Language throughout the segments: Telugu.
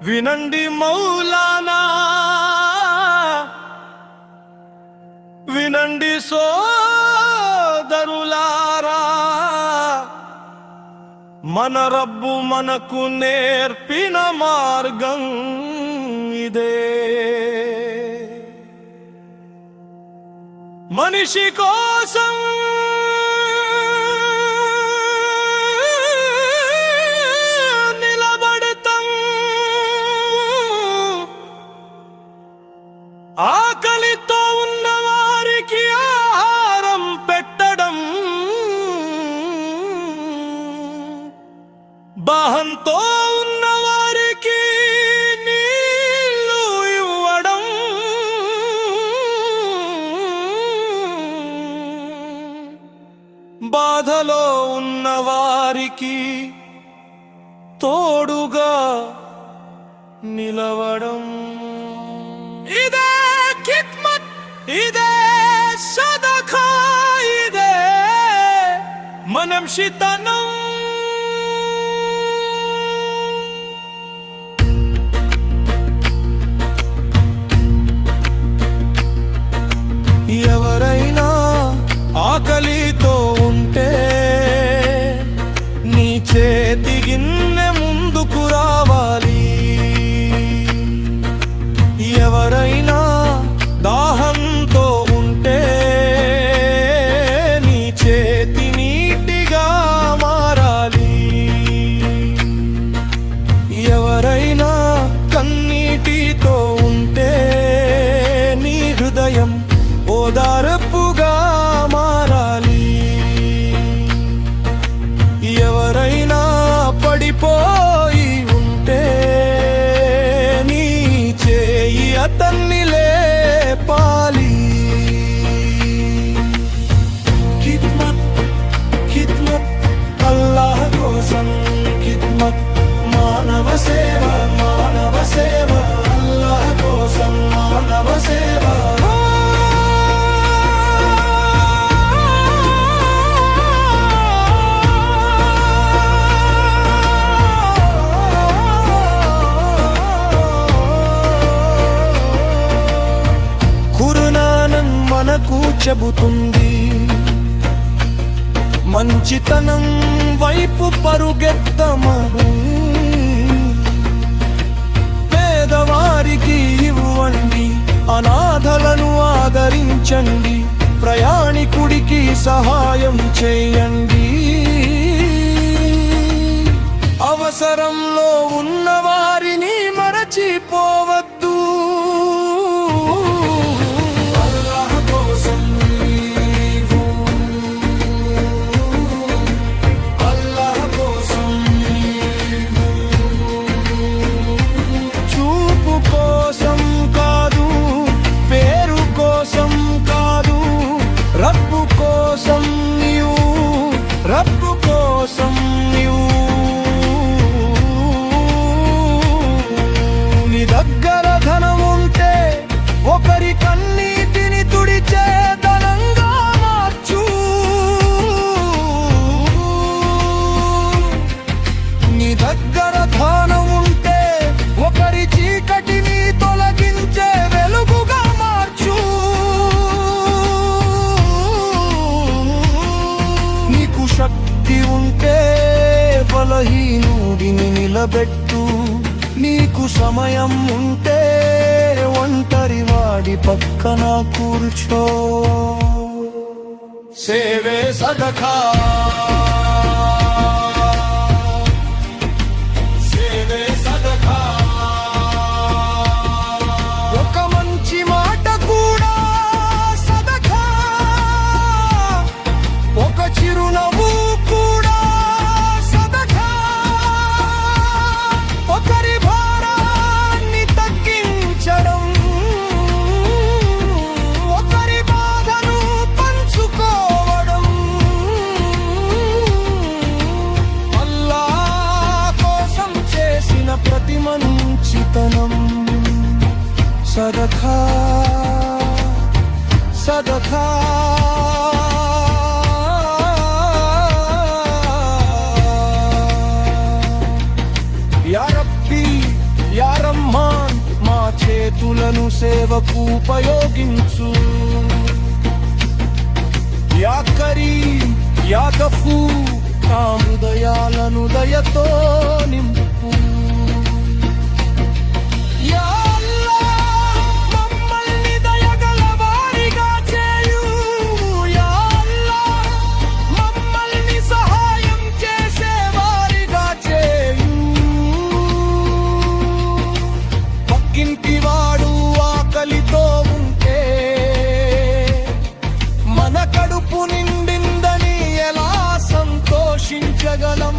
వినండి మౌలానా, వినండి సోదరులారా, మన రబ్బు మనకు నేర్పిన మార్గం ఇదే. మనిషి కోసం ఆకలితో ఉన్నవారికి ఆహారం పెట్టడం, దాహంతో ఉన్నవారికి నీళ్లు ఇవ్వడం, బాధలో ఉన్నవారికి తోడుగా నిలవడం, ఇదే ఖిద్మత్, ఇదే సదఖా, ఇదే మనంషితనం. ఎవరైనా ఆకలితో ఉంటే నీ చేతి గిన్నె ముందుకు రావాలి. ఎవరైనా దాహంతో ఉంటే నీ చేతి నీటిగా మారాలి. ఎవరైనా కన్నీటితో ఉంటే నీ హృదయం ఓదార్పుగా మారాలి. ఎవరైనా పడిపోయి ఉంటే నీ చేయి అతన్ని లేపాలి. ఖిద్మత్, ఖిద్మత్, అల్లాహ్ కోసం ఖిద్మత్, మానవ సేవ, మానవ సేవ, అల్లాహ్ కోసం మానవ సేవ. మనకు చెబుతుంది మంచితనం వైపు పరుగెత్తమని. పేదవారికి ఇవ్వండి, అనాథలను ఆదరించండి, ప్రయాణికుడికి సహాయం చేయండి. అవసరంలో ఉన్నవారిని మరచిపోవద్దు. రబ్బు కోసం నీ దగ్గర ధనం ఉంటే ఒకరి కన్నీటిని తుడిచే ధనంగా మార్చు. నీ దగ్గర ధనం ఉంటే ఒకరి చీకటిని తొలగించే వెలుగుగా మార్చు. శక్తి ఉంటే బలహీనుడిని నిలబెట్టు. నీకు సమయం ఉంటే ఒంటరి వాడి పక్కన కూర్చో. సేవే సదఖా, సేవే సదఖా. ఒక మంచి మాట కూడా సదఖా, ఒక చిరునవ్వు కూడా సదఖా, ఒకరి భారాన్ని తగ్గించడం, ఒకరి బాధను పంచుకోవడం, మంచితనం సదఖా సదఖా యా రబ్బీ యా రహ్మాన్ మా చేతులను సేవకు ఉపయోగించు యా కరీం యా గఫూర్ నా హృదయాలను దయతో నింపు యా అల్లాహ్ మమ్మల్ని దయగల వారిగా చేయు యా అల్లాహ్ మమ్మల్ని సహాయం చేసే వారిగా చేయు పక్కింటి వాడు ఆకలితో ఉంటే మన కడుపు నిండిందని ఎలా సంతోషించగలం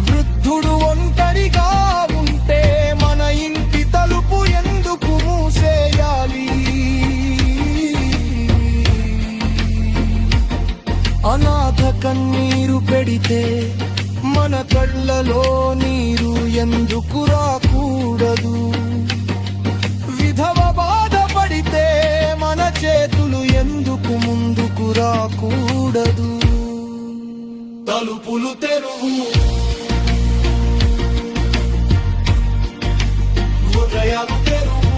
వృద్ధుడు ఒంటరిగా ఉంటే మన ఇంటి తలుపు ఎందుకు మూసేయాలి అనాథ కన్నీరు పెడితే మన కళ్ళలో నీరు ఎందుకు రాకూడదు విధవ బాధపడితే మన చేతులు ఎందుకు ముందుకు రాకూడదు తలుపులు తెరువు హృదయాలు తెరువు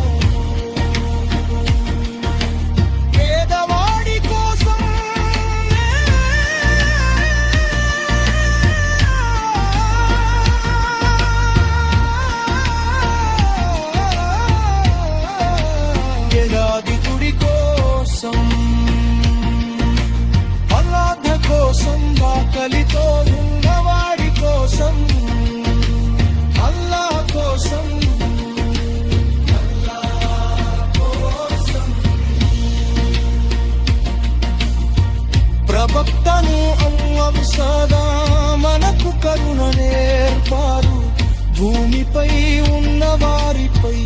పేదవాడి కోసం ఎలాదితుడి కోసం అనాథ కోసం ఆకలితో ఉన్నవాడి కోసం అల్లాహ్ కోసం ప్రవక్తను అల్లాహ్ సదా మనకు కరుణ నేర్పారు భూమిపై ఉన్న వారిపై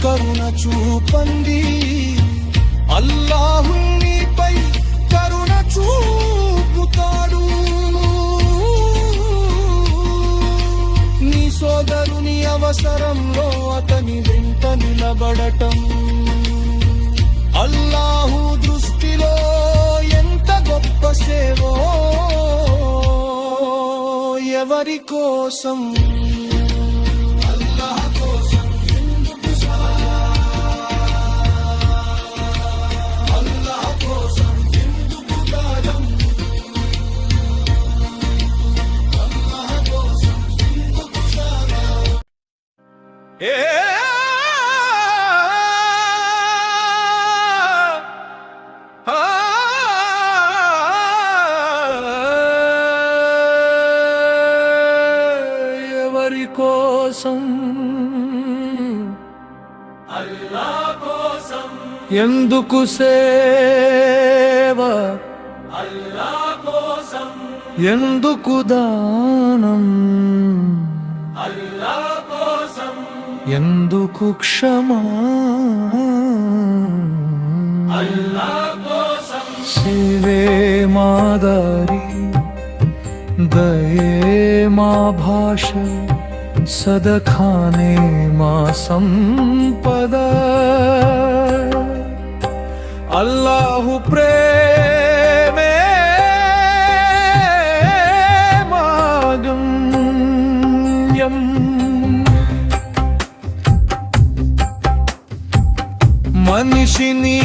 కరుణ చూపండి అల్లాహు నీపై కరుణ చూపుతాడు నీ సోదరుని అవసరంలో అతని వెంట నిలబడటం అల్లాహు దృష్టిలో ఎంత గొప్ప సేవో ఎవరి కోసం అల్లాహ్ కోసం ఎందుకు అల్లాహ్ కోసం ఎందుకు కాలం అల్లాహ్ కోసం ఎందుకు ఎవరి కోసం అల్లాహ్ కోసం ఎందుకు సేవ అల్లాహ్ కోసం ఎందుకు దానం అల్లాహ్ కోసం ఎందుకు క్షమా అల్లాహ్ కోసం సేవే మాదారి దయే మా భాష సదఖానే మా సంపద అల్లాహు ప్రేమే మాగమ్యం మనిషిని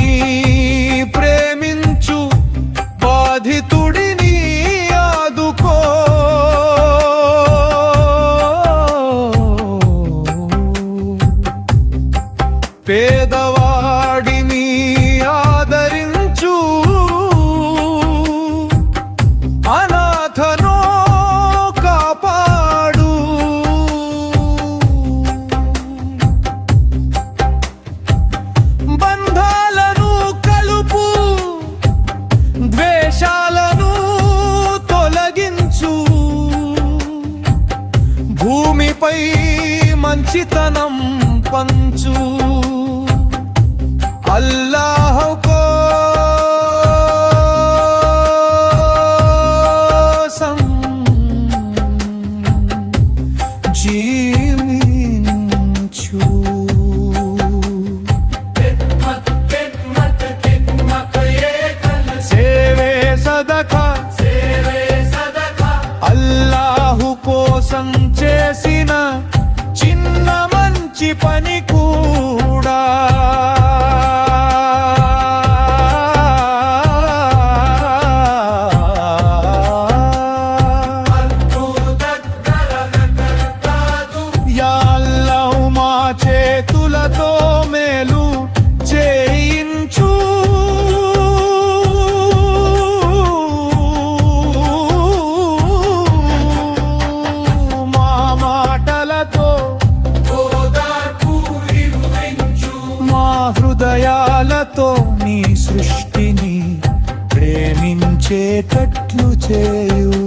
ప్రేమించు బాధితుడిని ఆదుకో పేదవాడిని ఆదరించు అనాథనో కాపాడు బంధాలను కలుపు ద్వేషాలను తొలగించు భూమిపై మంచితనం పంచు అల్లాహ్ కోసం జీవించు పని కూడా యా అల్లాహ్ మా చేతులతో మేలు చేయించు మా మాటలతో మా హృదయాలతో నీ సృష్టిని ప్రేమించేటట్లు చేయు.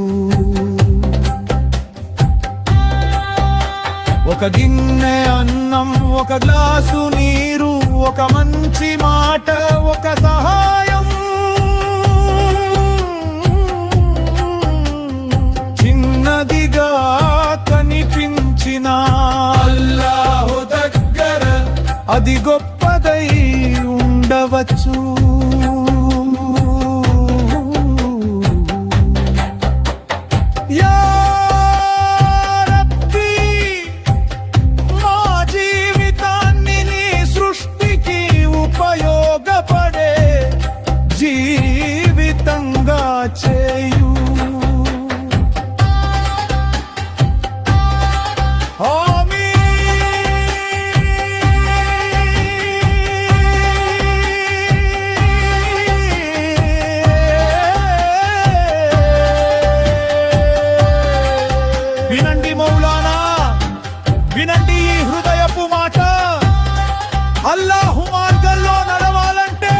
ఒక గిన్నె అన్నం, ఒక గ్లాసు నీరు, ఒక మంచి మాట, ఒక సహాయం, చిన్నదిగా కనిపించిన అల్లాహు దగ్గర అది గొప్పదై ఉండవచ్చు. యా జీవితంగా చేయు. వినండి మౌలానా, వినండి ఈ హృదయపు మాట. అల్లాహు మార్గంలో నడవాలంటే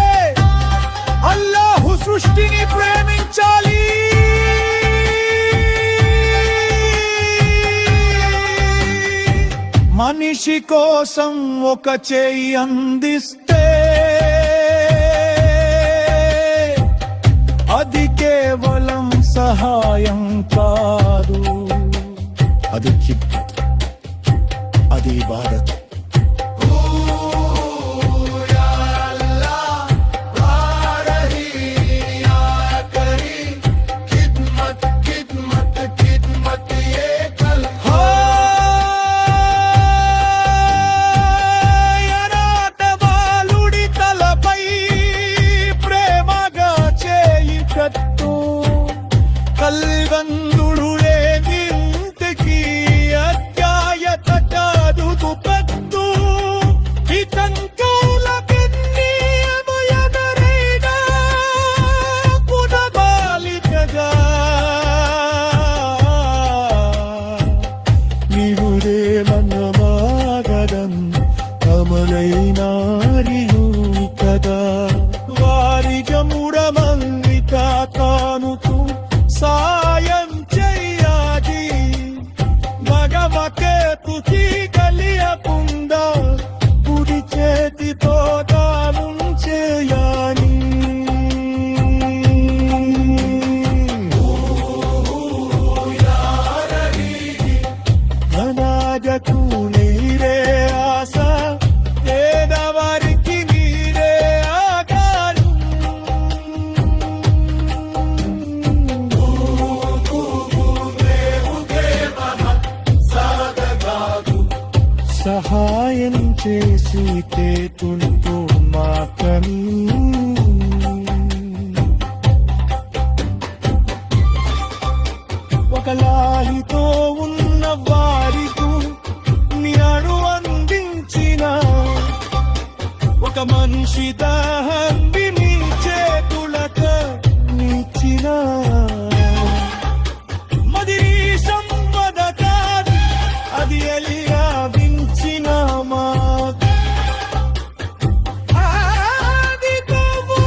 అల్లాహు సృష్టిని ప్రేమించాలి. మనిషి కోసం ఒక చేయి అందిస్తే అది కేవలం సహాయం కాదు, అది ఖిద్మత్, అది ఇబాదత్. కల్వందుడు లేనింతకి అత్యాయత చదువు పద్దు ఇతంకౌల కిన్ని అమయదరైనా పునబాలికగా నీవుడే మనమాగదం కమలైనారియు కదా వారిగా ముడమంగిత కానుతూ సాయం చెయ్యాలి. మగవకే తుచి కలియకుండా కుడి చేతితో దానం చేయాలి. అనాథకు నీరే ఆశ, పేదవారికి నీరే ఆధారం. సహాయం చేసి చేతులతో మాకని ఒక లాహితో ఉన్న వారికు నిడు అందించిన ఒక మనిషి దాహంబి నీ చేతులతో నిచ్చిన మదిరి సంపద కాదు, అది ఎలియా వించిన మాట. ఆది కవు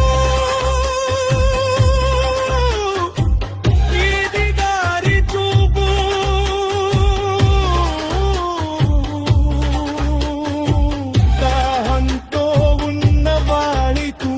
ఇది దారి చూపు, దాహంతో ఉన్న వాడికు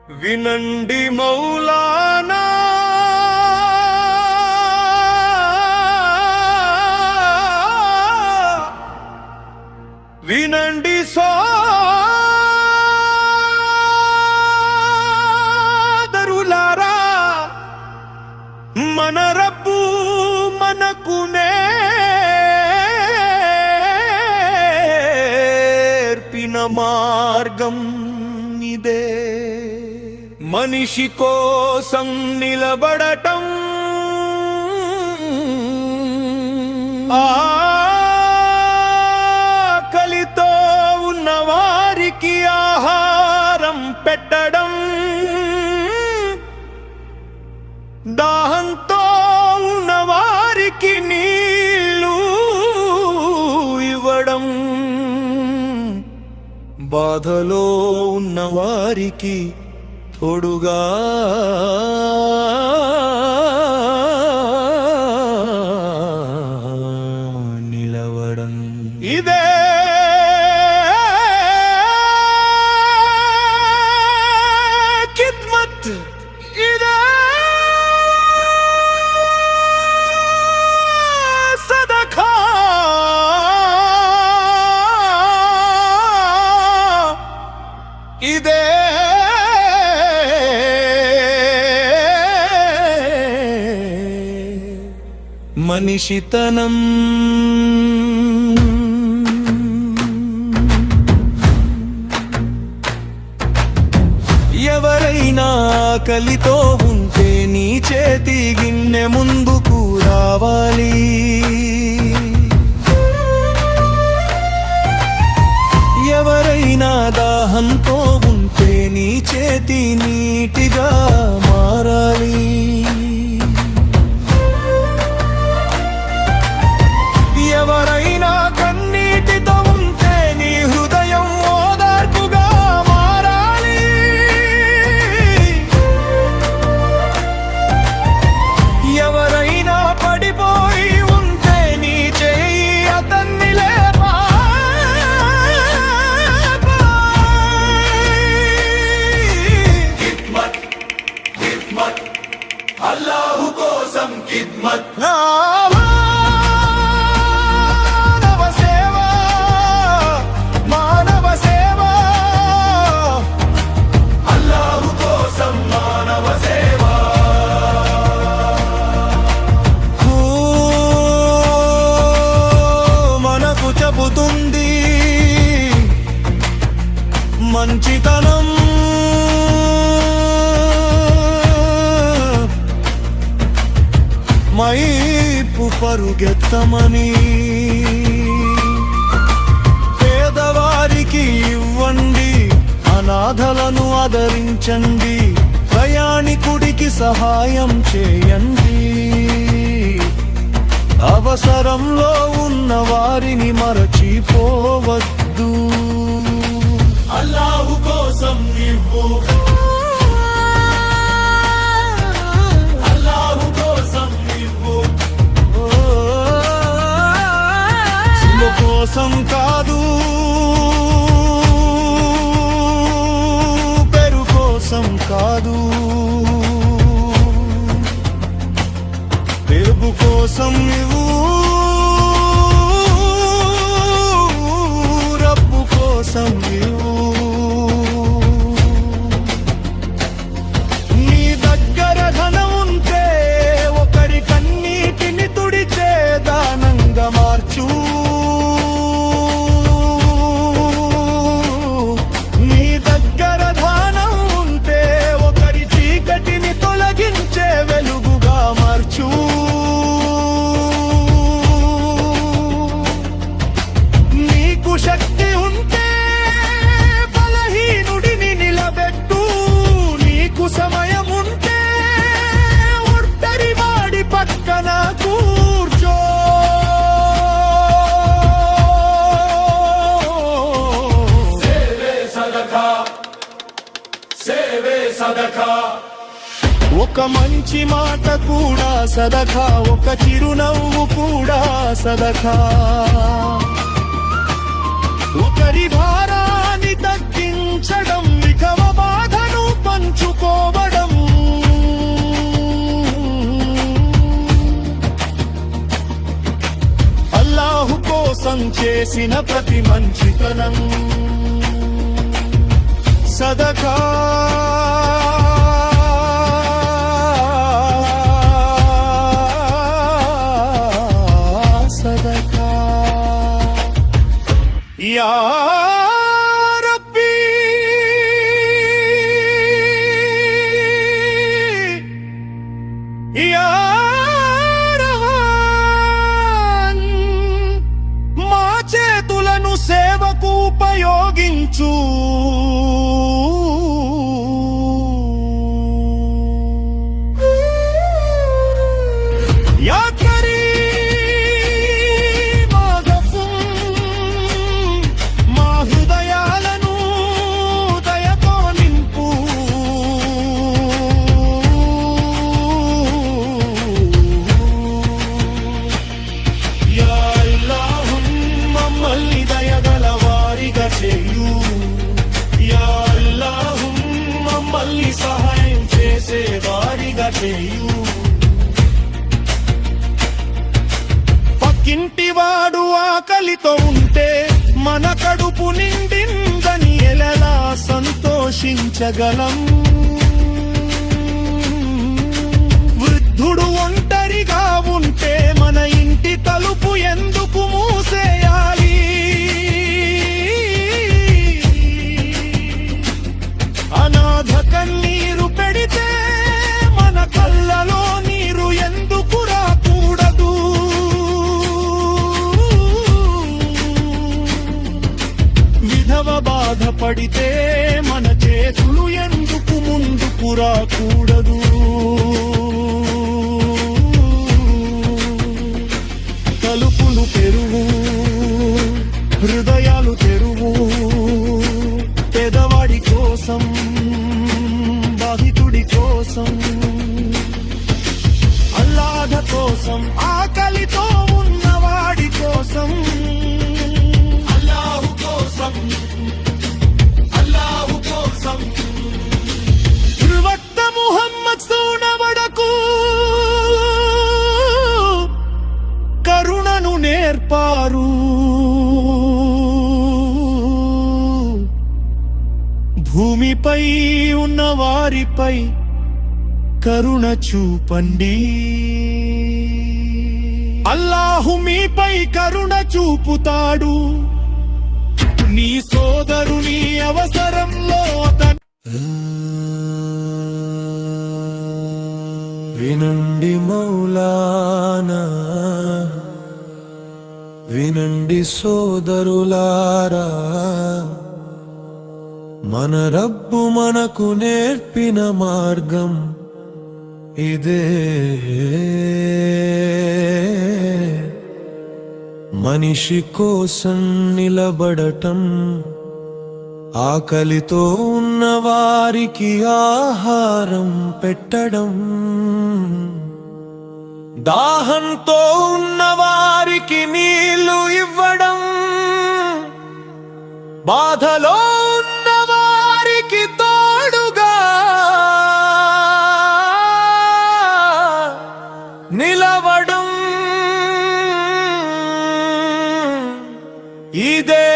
వినండి మౌలానా వినండి సోదరులారా, మన రబ్బు మనకు నేర్పిన మార్గం ఇదే. మనిషి కోసం నిలబడటం, ఆకలితో ఉన్న వారికి ఆహారం పెట్టడం, దాహంతో ఉన్న వారికి నీళ్లు ఇవ్వడం, బాధలో ఉన్న వారికి తోడుగా నిలవడం, ఇదే ఖిద్మత్, ఇదే సదఖా. ఇదే మనిషితనం. ఎవరైనా ఆకలితో ఉంటే నీ చేతి గిన్నె ముందుకు రావాలి. ఎవరైనా దాహంతో ఉంటే నీ చేతి నీటిగా మారాలి. ఎవరైనా కన్నీటితో ఉంటే నీ హృదయం ఓదార్పుగా మారాలి. ఎవరైనా పడిపోయి ఉంటే నీ చెయ్యి అతన్ని లేపాలి. ఖిద్మత్, అల్లాహు కోసం ఖిద్మత్. మంచితనం మైపు పరుగెత్తమని, పేదవారికి ఇవ్వండి, అనాథలను ఆదరించండి, ప్రయాణికుడికి సహాయం చేయండి, అవసరంలో ఉన్న వారిని మరచిపోవద్దు. అల్లాహు కోసం ఇవ్వు, అల్లాహు కోసం ఇవ్వు. సుమ కోసం కాదు, పేరు కోసం కాదు, పెరుగు కోసం ఇవ్వు, రబ్బు కోసం ఇవ్వు. మార్చు, నీ దగ్గర ధనం ఉంటే ఒకరి చీకటిని తొలగించే వెలుగుగా మార్చు. నీకు శక్తి ఉంటే బలహీనుడిని నిలబెట్టు, నీకు సమయం ఉంటే ఒంటరి వాడి పక్కన కూర్చో. ఒక మంచి మాట కూడా సదఖా, ఒక చిరునవ్వు కూడా సదఖా, ఒకరి భారాన్ని తగ్గించడం, వికవ బాధను పంచు. చేసిన ప్రతి మంచితనం సదకా సదకా యా మా చేతులను సేవకు ఉపయోగించు మా హృదయాలను దయతో నింపు మమ్మల్ని దయగల వారిగా చేయు యా అల్లాహ్ మమ్మల్ని సహాయం చేసే వారిగా చేయు పక్కింటివాడు ఆకలితో ఉంటే మన కడుపు నిండిందని ఎలా సంతోషించగలం వృద్ధుడు ఒంటరిగా ఉంటే మన ఇంటి తలుపు ఎందుకు మూసేయాలి అనాథ కన్నీరు పెడితే మన కళ్ళలో నీరు ఎందుకు రాకూడదు విధవ బాధపడితే మన చేతులు ఎందుకు ముందుకు రాకూడదు తలుపులు తెరువు హృదయాలు తెరువు పేదవాడి కోసం బాధితుడి కోసం అల్లాహ్ కోసం ఆకలితో ఉన్నవాడి కోసం అల్లాహ్ కోసం అల్లాహ్ కోసం ప్రవక్త ముహమ్మద్ సూనబడకు కరుణను నేర్పారు భూమిపై ఉన్న వారిపై కరుణ చూపండి అల్లాహు మీపై కరుణ చూపుతాడు నీ సోదరుని అవసరంలో వినండి మౌలానా వినండి సోదరులారా మన రబ్బు మనకు నేర్పిన మార్గం ఇదే మనిషి కోసం నిలబడటం ఆకలితో ఉన్న వారికి ఆహారం పెట్టడం దాహంతో ఉన్న వారికి నీళ్లు ఇవ్వడం బాధలో ఉన్న వారికి తోడుగా నిలవడం ఇదే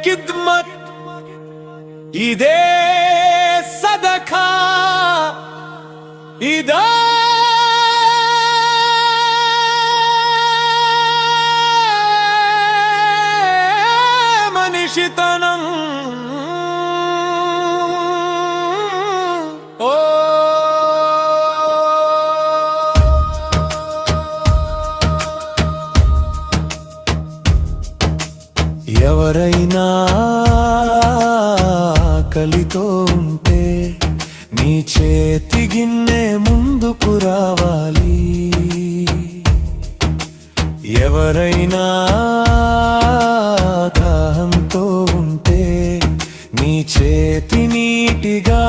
ఖిద్మత్ ఇదే సదకా ఇదే మనిషితనం ఓ ఎవరైనా ఆకలితో ఉంటే నీ చేతి గిన్నె ముందుకు రావాలి ఎవరైనా దాహంతో ఉంటే నీ చేతి నీటిగా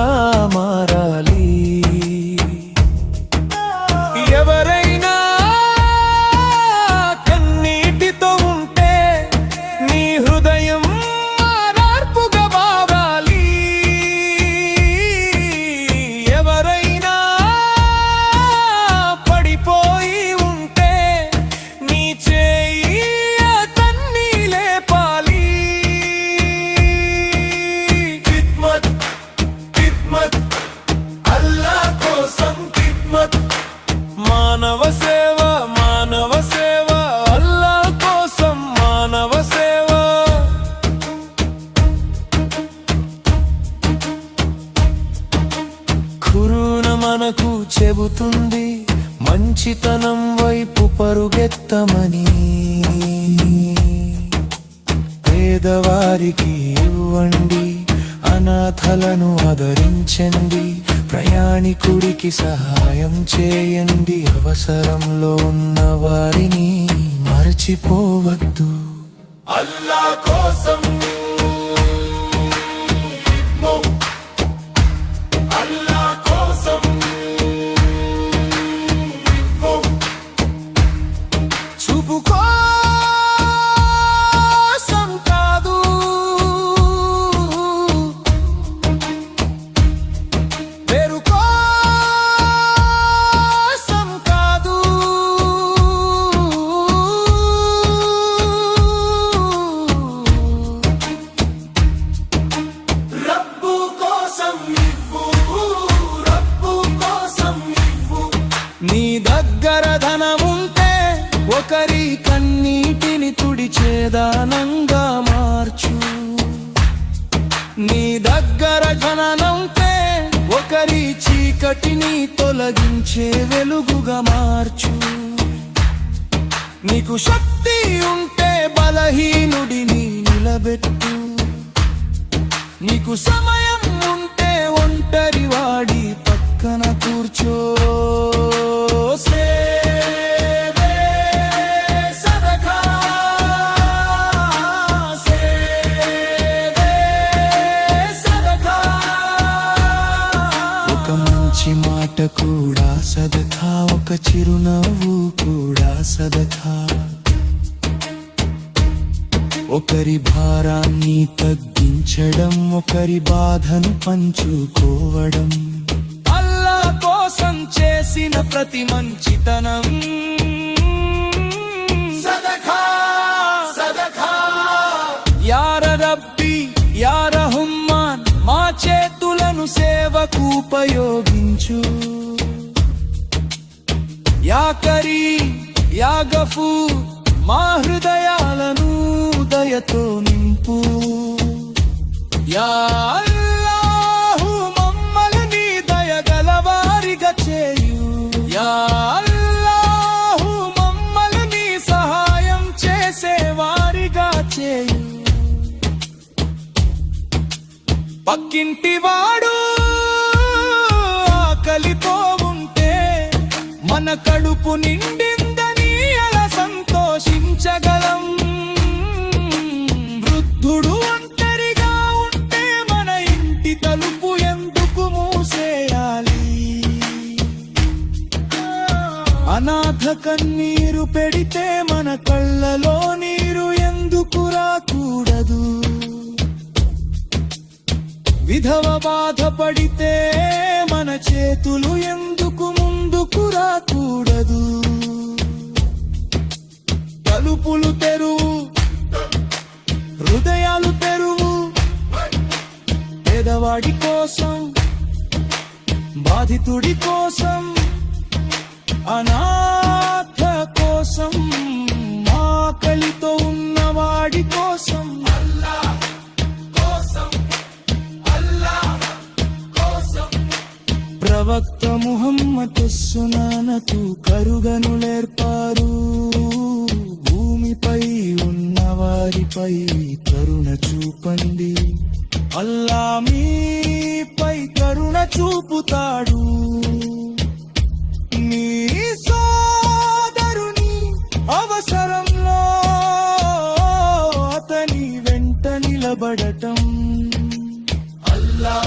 మారాలి ఎవరైనా కన్నీటితో ఉంటే నీ హృదయం మారార్పుగా మారాలి ఎవరైనా పడిపోయి ఉంటే నీ చేయి అతన్ని లేపాలి మానవ సేవ మానవ సేవ అల్లా కోసం మానవ సేవ ఖురాన్ మనకు చెబుతుంది మంచితనం వైపు పరుగెత్తమని పేదవారికి ఇవ్వండి అనాథలను ఆదరించండి ప్రయాణికుడికి సహాయం చేయండి అవసరంలో ఉన్న వారిని మరచిపోవద్దు అల్లా కోసం అల్లా కోసం చూపు కోసం కాదు పేరు కోసం కాదు రబ్బు కోసం ఇవ్వు రబ్బు కోసం ఇవ్వు నీ దగ్గర ధనముంటే ఒకరి కన్నీటిని తుడిచేదానంగా మార్చు నీ దగ్గర ధనముంటే ఒకరి చీకటిని తొలగించే వెలుగుగా మార్చు నీకు శక్తి ఉంటే బలహీనుడిని నిలబెట్టు నీకు సమయం ఉంటే ఒంటరి వాడి పక్కన కూర్చో సేవే సదకా సేవే సదకా ఒక మంచి మాట కూడా సదకా ఒక చిరునవ్వు కూడా సదకా ఒకరి భారాన్ని తగ్గించడం ఒకరి బాధను పంచుకోవడం అల్లా కోసం చేసిన ప్రతి మంచితనం సదకా సదకా యార రబ్బీ యా రహమాన్ మా చేతులను సేవకు ఉపయోగించు యా కరీం యా గఫూర్ మా హృదయాలను దయతో నింపు యా అల్లాహు మమ్మల్ని దయగలవారిగా చేయు యా అల్లాహు మమ్మల్ని సహాయం చేసేవారిగా చేయు పక్కింటి వాడు ఆకలితో ఉంటే మన కడుపు నిండిందని అలా సంతోషించగలం వృద్ధుడు ఒంటరిగా ఉంటే మన ఇంటి తలుపు ఎందుకు మూసేయాలి అనాథ కన్నీరు పెడితే మన కళ్ళలో నీరు ఎందుకు రాకూడదు విధవ బాధపడితే మన చేతులు ఎందుకు ముందుకు రాకూడదు తలుపులు తెరువు హృదయాలు తెరువు పేదవాడి కోసం బాధితుడి కోసం అనాథ కోసం ఆకలితో ఉన్నవాడి కోసం ప్రవక్త ముహమ్మద్ సున్నానకు కరుగనులేర్పారు భూమిపై ఉన్నవారిపై కరుణ చూపండి అల్లా మీపై కరుణ చూపుతాడు నీ సోదరుని అవసరంలో అతని వెంట నిలబడటం అల్లా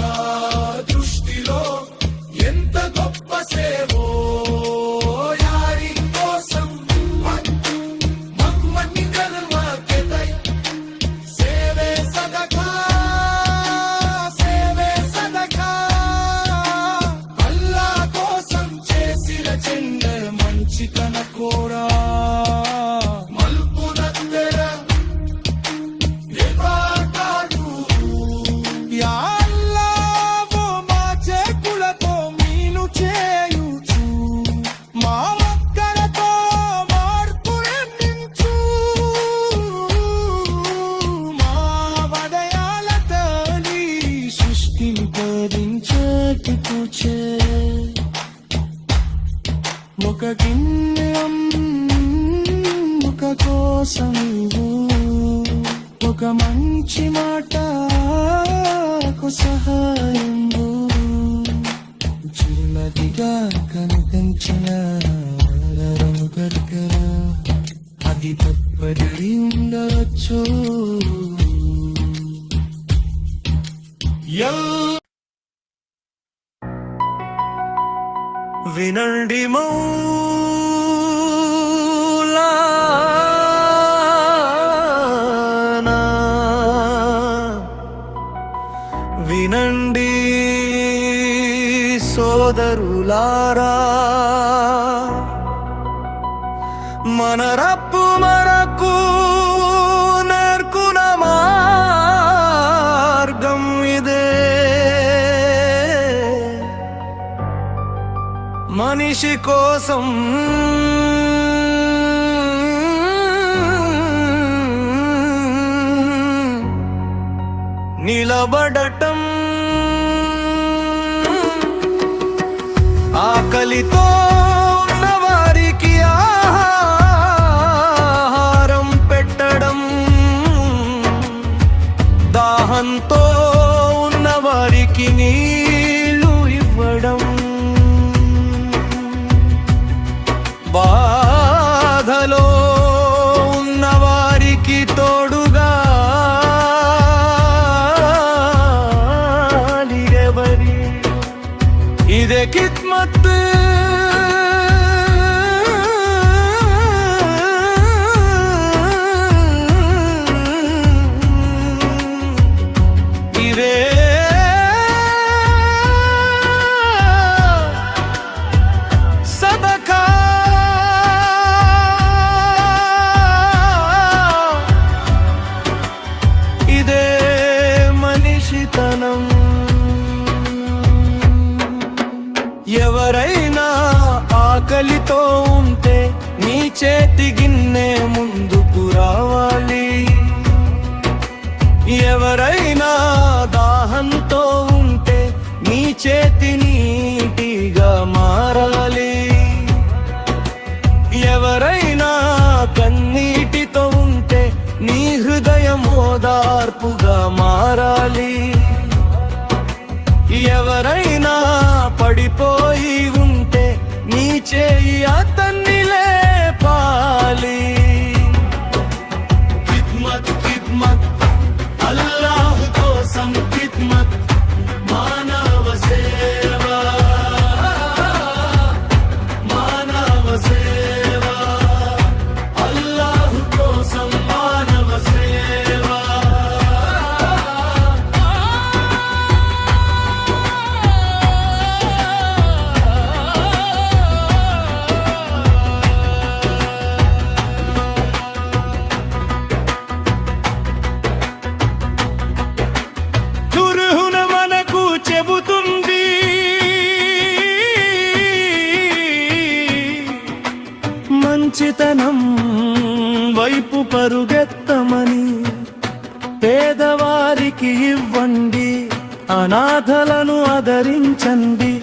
దృష్టిలో ఎంత గొప్ప సేవో యారి కోసం మమ్మల్ని కనుమకెదై సేవే సదకా సేవే సదకా అల్లా కోసం చేసిన చిన్న పూచే ఒక గిన్నె ఒక కోసం ఒక మంచి మాట సహాయం చిన్నదిగా కనిపించిన గర్గర అది తప్పది ఉండవచ్చు. వినండి మౌలానా, వినండి సోదరులారా, మన రబ్బు మనకు నేర్కున మార్గం ఇదే. మనిషి కోసం నిలబడటం, ఆకలితో ఉన్నవారికి ఆహారం పెట్టడం, దాహంతో ఉన్నవారికి నీళ్లు ఇవ్వడం, బాధలో ఉన్నవారికి తోడుగా నిలబడి, ఇదే కిద్మత్. ఇదే సదకా. ఇదే మనిషితనం. ఎవరైనా ఆకలితో ఉంటే నీ చేతి గిన్నె ముందుకు రావాలి. ఎవరైనా దాహంతో ఉంటే నీ చేతి నీటిగా మారాలి. ఎవరైనా కన్నీటితో ఉంటే నీ హృదయం ఓదార్పుగా మారాలి. ఎవరైనా పడిపోయి ఉంటే నీ చేయి అతన్ని లేపాలి. ఖిద్మత్ ఖిద్మత్ అల్లాహ్ కోసం ఖిద్మత్, మానవ సేవ మానవ సేవ, అల్లాహ్ కోసం మానవ సేవ. చెబుతుంది మంచితనం వైపు పరుగెత్తమని. పేదవారికి ఇవ్వండి, అనాథలను ఆదరించండి,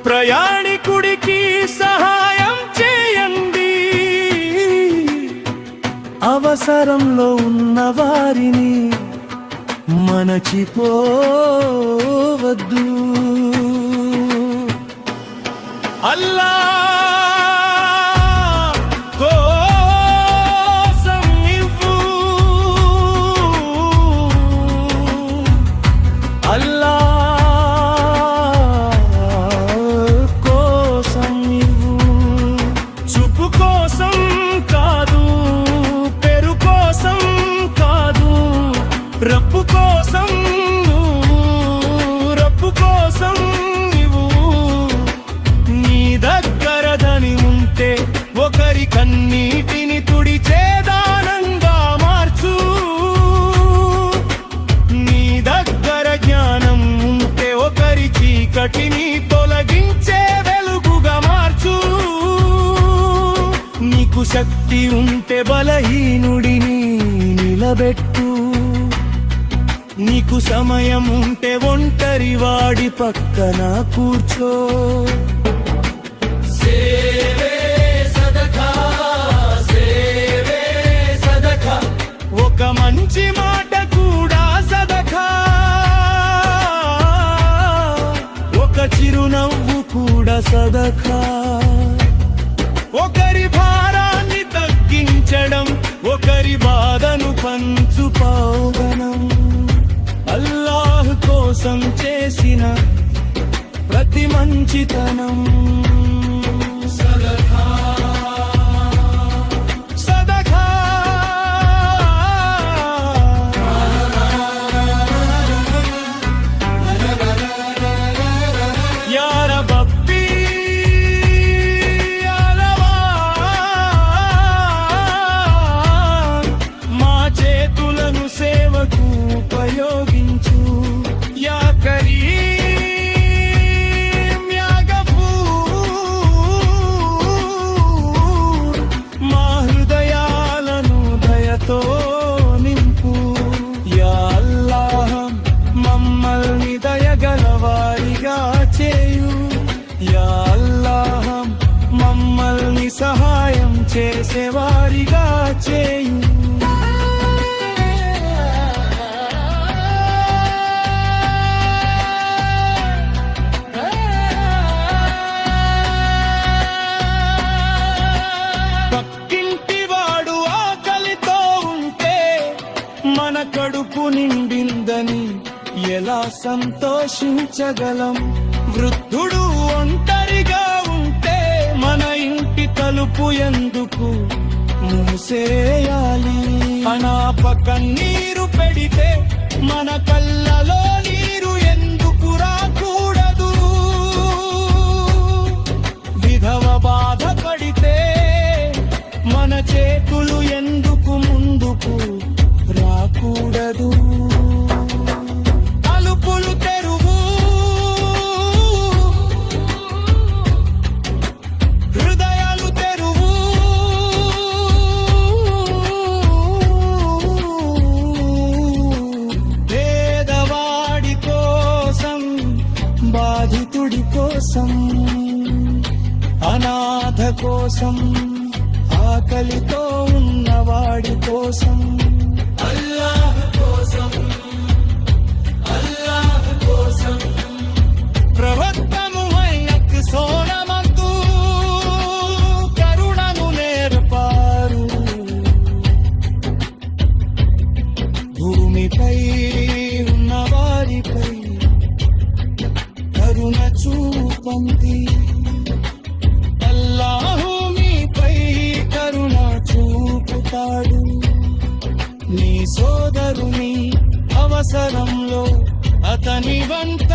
ప్రయాణికుడికి సహాయం చేయండి, అవసరంలో ఉన్న వారిని మరచిపోవద్దు. అల్లాహ్ కోసం ఇవ్వు, అల్లాహ్ కోసం ఇవ్వు. చూపు కోసం కాదు, పేరు కోసం కాదు, రబ్బు కోసం, రబ్బు కోసం ఇవ్వు. నీ దగ్గర ధని ఉంటే ఒకరి కన్నీటిని తుడిచే దానంగా మార్చు. నీ దగ్గర జ్ఞానం ఉంటే ఒకరి చీకటిని తొలగించే వెలుగుగా మార్చు. నీకు శక్తి ఉంటే బలహీనుడిని నిలబెట్టు. నీకు సమయం ఉంటే ఒంటరి వాడి పక్కన కూర్చో. సేవే సదకా, సేవే సదకా, ఒక మంచి మాట కూడా సదకా, ఒక చిరునవ్వు కూడా సదకా. ఒకరి భారాన్ని తగ్గించడం, ఒకరి బాధను పంచుకోవడం, అల్లాహ్ కోసం చేసిన ప్రతి మంచితనం సదకా, సదకా. యా రబ్బీ మా చేతులను సేవకు ఉపయోగించు. యా కరీం యా గఫూర్ మా హృదయాలను దయతో నింపు. యా అల్లాహ్ మమ్మల్ని దయగలవారిగా చేయు. యా అల్లాహ్ మమ్మల్ని సహాయం చేసేవారిగా చేయు. పక్కింటివాడు ఆకలితో ఉంటే మన కడుపు నిండిందని ఎలా సంతోషించగలం? వృద్ధుడు ఒంటరిగా ఉంటే మన ఇంటి తలుపు ఎందుకు మూసేయాలి? అనాప కన్నీరు పెడితే మన కళ్ళలో నీరు ఎందుకు రాకూడదు? విధవ బాధపడితే మన చేతులు ఎందుకు ముందుకు రాకూడదు? తలుపులు తెరువు, హృదయాలు తెరువు. పేదవాడి కోసం, బాధితుడి కోసం, అనాథ కోసం, ఆకలితో ఉన్నవాడి కోసం, అల్లాహ్ కోసం, అల్లాహ్ కోసం. ప్రవక్తను ఆయనకు సోనమంతు కరుణను నేర్పారు. భూమిపై ఉన్న వారిపై కరుణ చూపండి. అల్లాహు మీపై కరుణ చూపుతాడు. నీ సోదరుని అవసరంలో అతని వంట